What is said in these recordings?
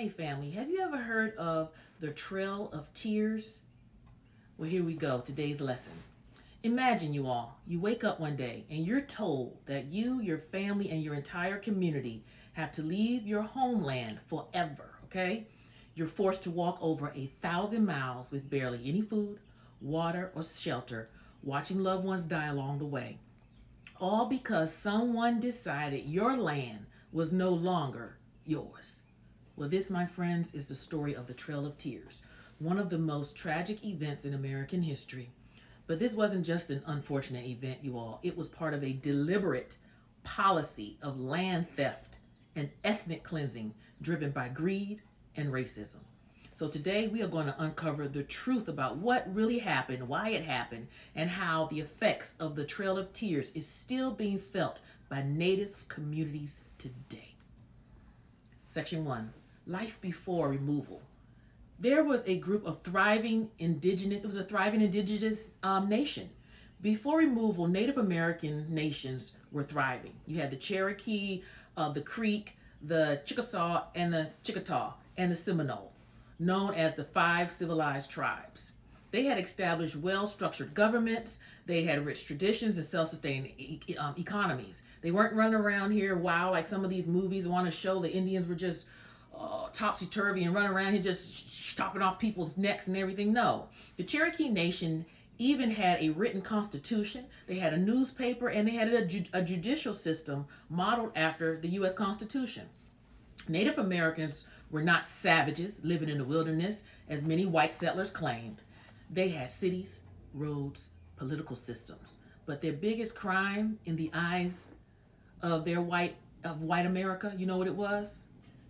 Hey family, have you ever heard of the Trail of Tears? Well, here we go, today's lesson. Imagine you all, you wake up one day and you're told that you, your family, and your entire community have to leave your homeland forever, okay? You're forced to walk over 1,000 miles with barely any food, water, or shelter, watching loved ones die along the way. All because someone decided your land was no longer yours. Well, this, my friends, is the story of the Trail of Tears, one of the most tragic events in American history. But this wasn't just an unfortunate event, you all. It was part of a deliberate policy of land theft and ethnic cleansing driven by greed and racism. So today we are going to uncover the truth about what really happened, why it happened, and how the effects of the Trail of Tears is still being felt by Native communities today. Section 1. Life before removal. There was a group of it was a thriving indigenous nation. Before removal, Native American nations were thriving. You had the Cherokee, the Creek, the Chickasaw, and the Chickasaw, and the Seminole, known as the five civilized tribes. They had established well-structured governments. They had rich traditions and self-sustaining economies. They weren't running around here wild like some of these movies want to show. The Indians were just topsy-turvy and running around here just chopping off people's necks and everything. No. The Cherokee Nation even had a written constitution. They had a newspaper, and they had a judicial system modeled after the U.S. Constitution. Native Americans were not savages living in the wilderness, as many white settlers claimed. They had cities, roads, political systems. But their biggest crime in the eyes of white America, you know what it was?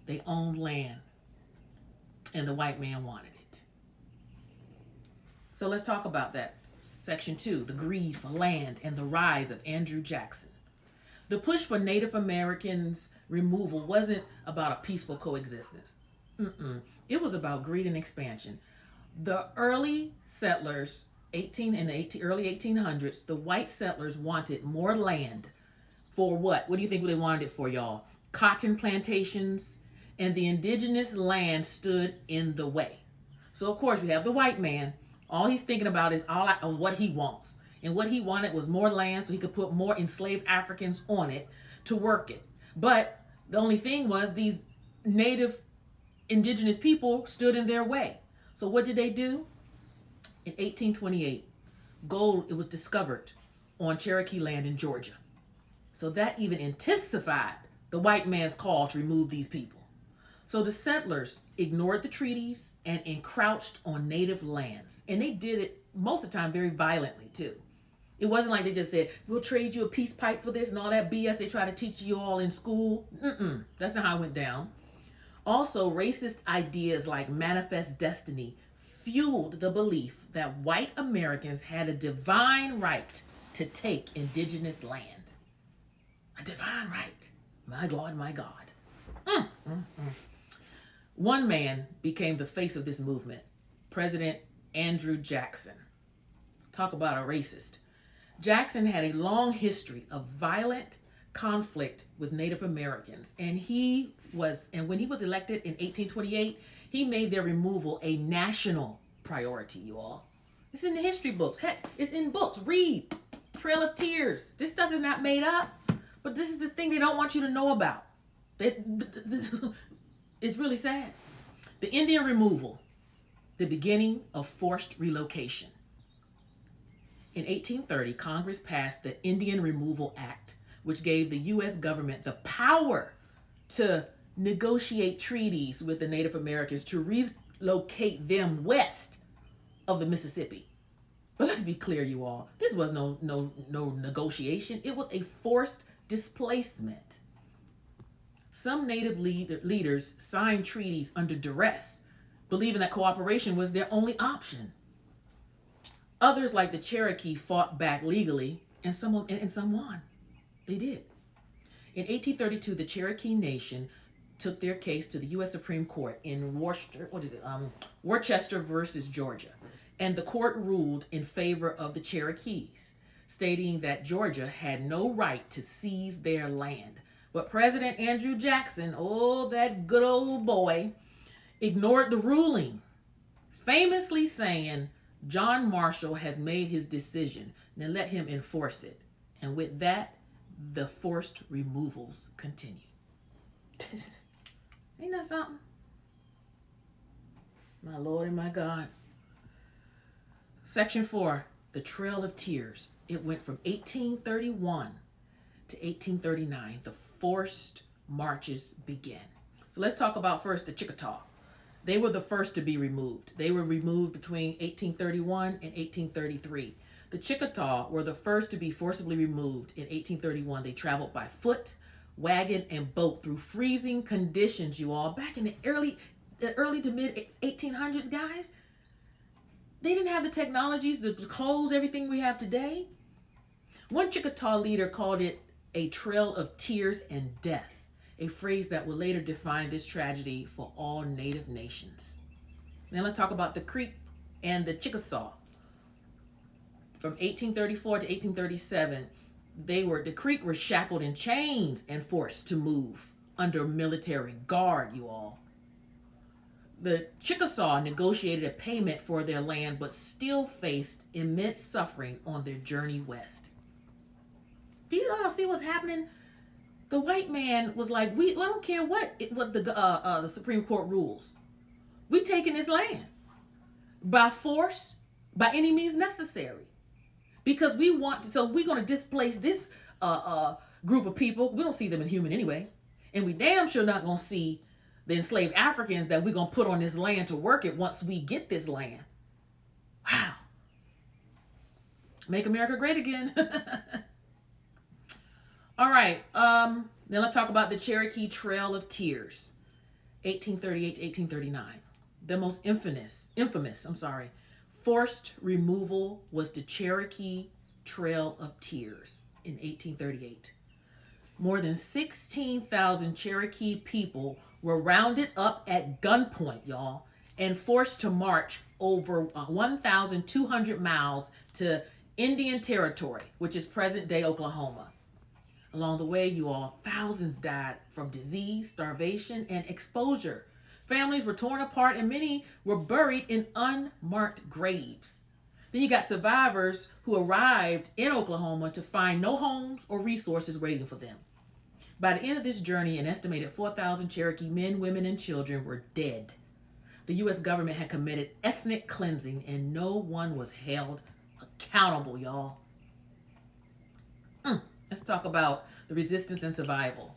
They owned land, and the white man wanted it. So let's talk about that. Section 2, the greed for land and the rise of Andrew Jackson. The push for Native Americans removal wasn't about a peaceful coexistence. It was about greed and expansion. The early settlers, early 1800s, the white settlers wanted more land. For what? What do you think they wanted it for, y'all? Cotton plantations, and the indigenous land stood in the way. So of course we have the white man. All he's thinking about is what he wants. And what he wanted was more land so he could put more enslaved Africans on it to work it. But the only thing was these native indigenous people stood in their way. So what did they do? In 1828, gold, it was discovered on Cherokee land in Georgia. So that even intensified the white man's call to remove these people. So the settlers ignored the treaties and encroached on native lands. And they did it most of the time very violently too. It wasn't like they just said, we'll trade you a peace pipe for this and all that BS they try to teach you all in school. That's not how it went down. Also, racist ideas like manifest destiny fueled the belief that white Americans had a divine right to take indigenous land. A divine right. My God, my God. One man became the face of this movement, President Andrew Jackson. Talk about a racist. Jackson had a long history of violent conflict with Native Americans, and when he was elected in 1828, he made their removal a national priority, you all. It's in the history books. Heck, it's in books. Read Trail of Tears. This stuff is not made up, but this is the thing they don't want you to know about. It's really sad. The Indian removal, the beginning of forced relocation. In 1830, Congress passed the Indian Removal Act, which gave the U.S. government the power to negotiate treaties with the Native Americans to relocate them west of the Mississippi. But let's be clear, you all. This was no negotiation. It was a forced displacement. Some Native leaders signed treaties under duress, believing that cooperation was their only option. Others, like the Cherokee, fought back legally, and some won. They did. In 1832, the Cherokee Nation took their case to the U.S. Supreme Court in Worcester versus Georgia, and the court ruled in favor of the Cherokees, stating that Georgia had no right to seize their land. But President Andrew Jackson, oh, that good old boy, ignored the ruling, famously saying, John Marshall has made his decision. Now let him enforce it. And with that, the forced removals continue. Ain't that something? My Lord and my God. Section 4, the Trail of Tears. It went from 1831 to 1839. The forced marches began. So let's talk about first the Chickasaw. They were the first to be removed. They were removed between 1831 and 1833. The Chickasaw were the first to be forcibly removed in 1831. They traveled by foot, wagon, and boat through freezing conditions, you all. Back in the early to mid 1800s, guys, they didn't have the technologies, the clothes, everything we have today. One Chickasaw leader called it a trail of tears and death, a phrase that would later define this tragedy for all Native nations. Now let's talk about the Creek and the Chickasaw. From 1834 to 1837, the Creek were shackled in chains and forced to move under military guard, you all. The Chickasaw negotiated a payment for their land, but still faced immense suffering on their journey west. Do you all see what's happening? The white man was like, I don't care what the Supreme Court rules. We taking this land by force, by any means necessary, because we want to. So we're going to displace this group of people. We don't see them as human anyway, and we damn sure not going to see the enslaved Africans that we're going to put on this land to work it once we get this land. Wow. Make America great again. All right. Now let's talk about the Cherokee Trail of Tears, 1838 to 1839. The most infamous, forced removal was the Cherokee Trail of Tears in 1838. More than 16,000 Cherokee people were rounded up at gunpoint, y'all, and forced to march over 1,200 miles to Indian Territory, which is present-day Oklahoma. Along the way, you all, thousands died from disease, starvation, and exposure. Families were torn apart and many were buried in unmarked graves. Then you got survivors who arrived in Oklahoma to find no homes or resources waiting for them. By the end of this journey, an estimated 4,000 Cherokee men, women, and children were dead. The U.S. government had committed ethnic cleansing and no one was held accountable, y'all. Let's talk about the resistance and survival.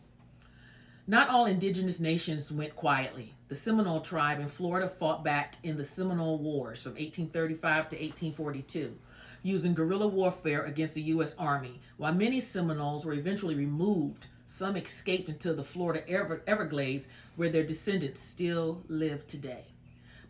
Not all indigenous nations went quietly. The Seminole tribe in Florida fought back in the Seminole Wars from 1835 to 1842, using guerrilla warfare against the U.S. Army. While many Seminoles were eventually removed, some escaped into the Florida Everglades, where their descendants still live today.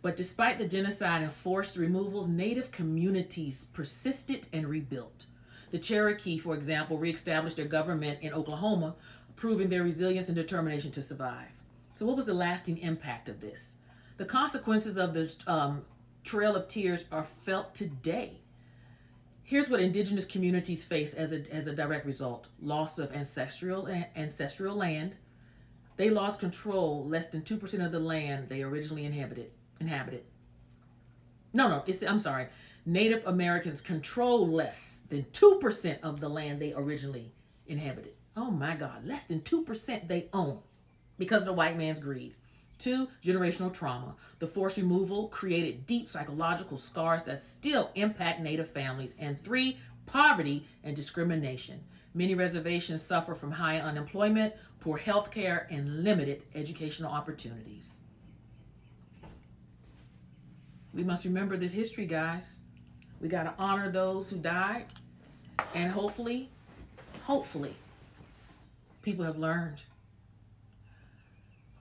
But despite the genocide and forced removals, Native communities persisted and rebuilt. The Cherokee, for example, reestablished their government in Oklahoma, proving their resilience and determination to survive. So what was the lasting impact of this? The consequences of the Trail of Tears are felt today. Here's what indigenous communities face as a direct result: loss of ancestral land. They lost control less than 2% of the land they originally inhabited. Native Americans control less than 2% of the land they originally inhabited. Oh my God, less than 2% they own because of the white man's greed. 2, generational trauma. The forced removal created deep psychological scars that still impact Native families. And 3, poverty and discrimination. Many reservations suffer from high unemployment, poor health care, and limited educational opportunities. We must remember this history, guys. We got to honor those who died. And hopefully, people have learned.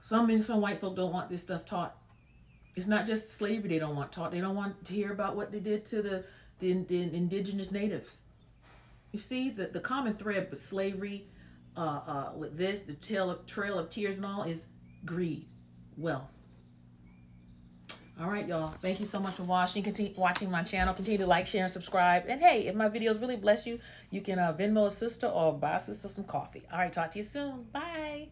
Some white folk don't want this stuff taught. It's not just slavery they don't want taught. They don't want to hear about what they did to the indigenous natives. You see, the common thread with slavery, with this, the Trail of Tears and all, is greed, wealth. All right, y'all. Thank you so much for watching my channel. Continue to like, share, and subscribe. And hey, if my videos really bless you, you can Venmo a sister or buy a sister some coffee. All right, talk to you soon. Bye.